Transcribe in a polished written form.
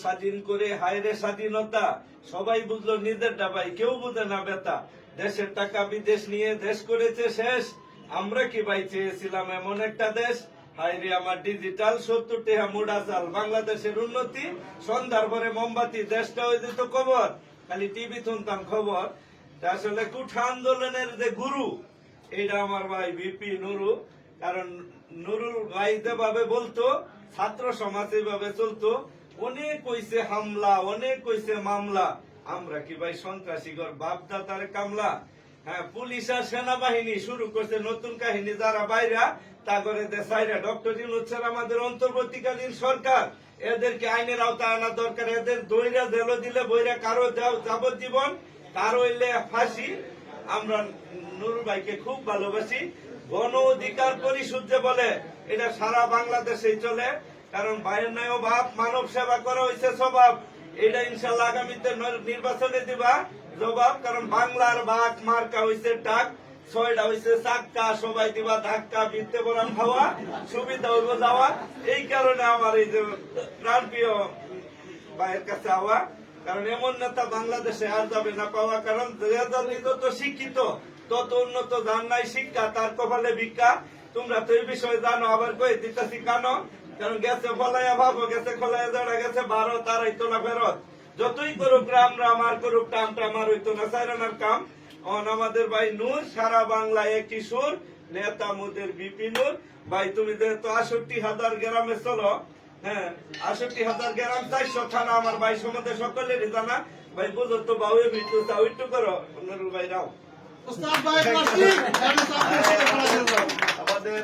স্বাধীন করে হায়রে স্বাধীনতা, সবাই বুঝলো নিজেরটা ভাই, কেউ বুঝে না বেতা। দেশের টাকা বিদেশ নিয়ে দেশ করেছে শেষ। আমরা কি ভাই চেয়েছিলাম এমন একটা দেশ? হায়রে আমার ডিজিটাল 70 টাকা মুড়া চাল, বাংলাদেশের উন্নতি সন্ধ্যার পরে মোমবাতি, দেশটা হয়ে যেত খবর, খালি টিভি শুনতাম খবর। আসলে কুঠা আন্দোলনের যে গুরু, এইটা আমার ভাই ভিপি নুরু। কারণ নুরুল ভাই যেভাবে বলতো, ছাত্র সমাজ এইভাবে চলতো। অনেক কইছে হামলা, অনেক কইছে মামলা, আমরা কি ভাই সন্ত্রাসী ঘর বাপদাতার কামলা? হ্যাঁ, পুলিশ আর সেনাবাহিনী শুরু করছে নতুন কাহিনী, যারা বাইরা তা করে দেশাইরা। ডক্টর ইউনূস স্যার আমাদের অন্তর্বর্তীকালীন সরকার, এদেরকে আইনের আওতায় আনা দরকার। এদের দইরা জেল দিলে বইরা কারো যাবজ্জীবন, কারো হইলে ফাঁসি। আমরা নুরু ভাইকে খুব ভালোবাসি। গণ অধিকার পরিষদ যে বলে, এটা সারা বাংলাদেশেই চলে। কারণ ভাইয়ের ন্যায় ভাব, মানব সেবা করা হয়েছে স্বভাব। এটা ইনশাল্লাহ আগামীতে নির্বাচনে দিবা জবাব। কারণ বাংলার বাঘ মার্কা হয়েছে ডাক, 6টা হয়েছে চাক্কা, সবাই দিবা ধাক্কা, বৃত্তে বরাম খাওয়া, সুবিধা হইব যাওয়া। এই কারণে আমার এই যে প্রাণপ্রিয় ভাইয়ের কাছে আওয়া। কারণ এমন নেতা বাংলাদেশে আর যাবে না পাওয়া। কারণ যত শিক্ষিত তত উন্নত, যার নাই শিক্ষা তার কপালে ভিক্ষা। তোমরা তো এই বিষয়ে জানো, আবার কই দিতেছি কানো। কারণ গেছে ফলাইয়া ভাবো, গেছে খোলাইয়া জড়া, গেছে 12 তার হইতো না ফেরত। যতই করুক রাম রাম আর করুক টাম টাম, আর হইতো না সাইরানার কাম। আমাদের ভাই নূর, সারা বাংলায় একই সুর, নেতা মোদের ভিপি নূর। ভাই তুমি যেহেতু 68,000 গ্রামে চলো, হ্যাঁ 68,000 গ্রাম, 400 থানা, আমার ভাই সম্বন্ধে সকলেরই জানা। ভাই বুঝো তো বাউয়ে ভিতু চাও একটু করো নুরুল ভাই রাও। আমাদের